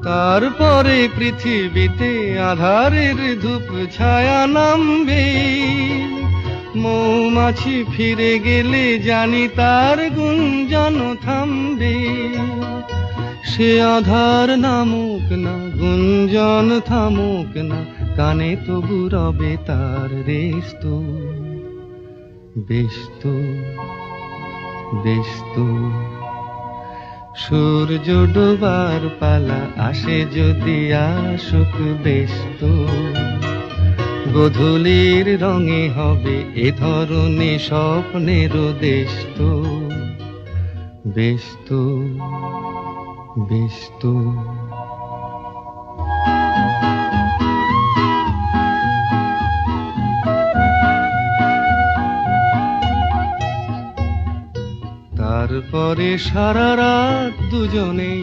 তারপরে পৃথিবীতে আধারের ধূপ ছায়া নামবে। মৌমাছি ফিরে গেলে জানি তার গুঞ্জন থামবে। সে আধার নামুক না, গুঞ্জন থামুক না, কানে তবু রবে তার রেস্ত। বেস্ত বেস্ত সূর্য ডোবার পালা আসে যদি আসুক বেস্ত। গোধূলির রঙে হবে এ ধরনে স্বপ্নের দেশ তো। বেস্ত বেস্ত তারপরে সারা রাত দুজনে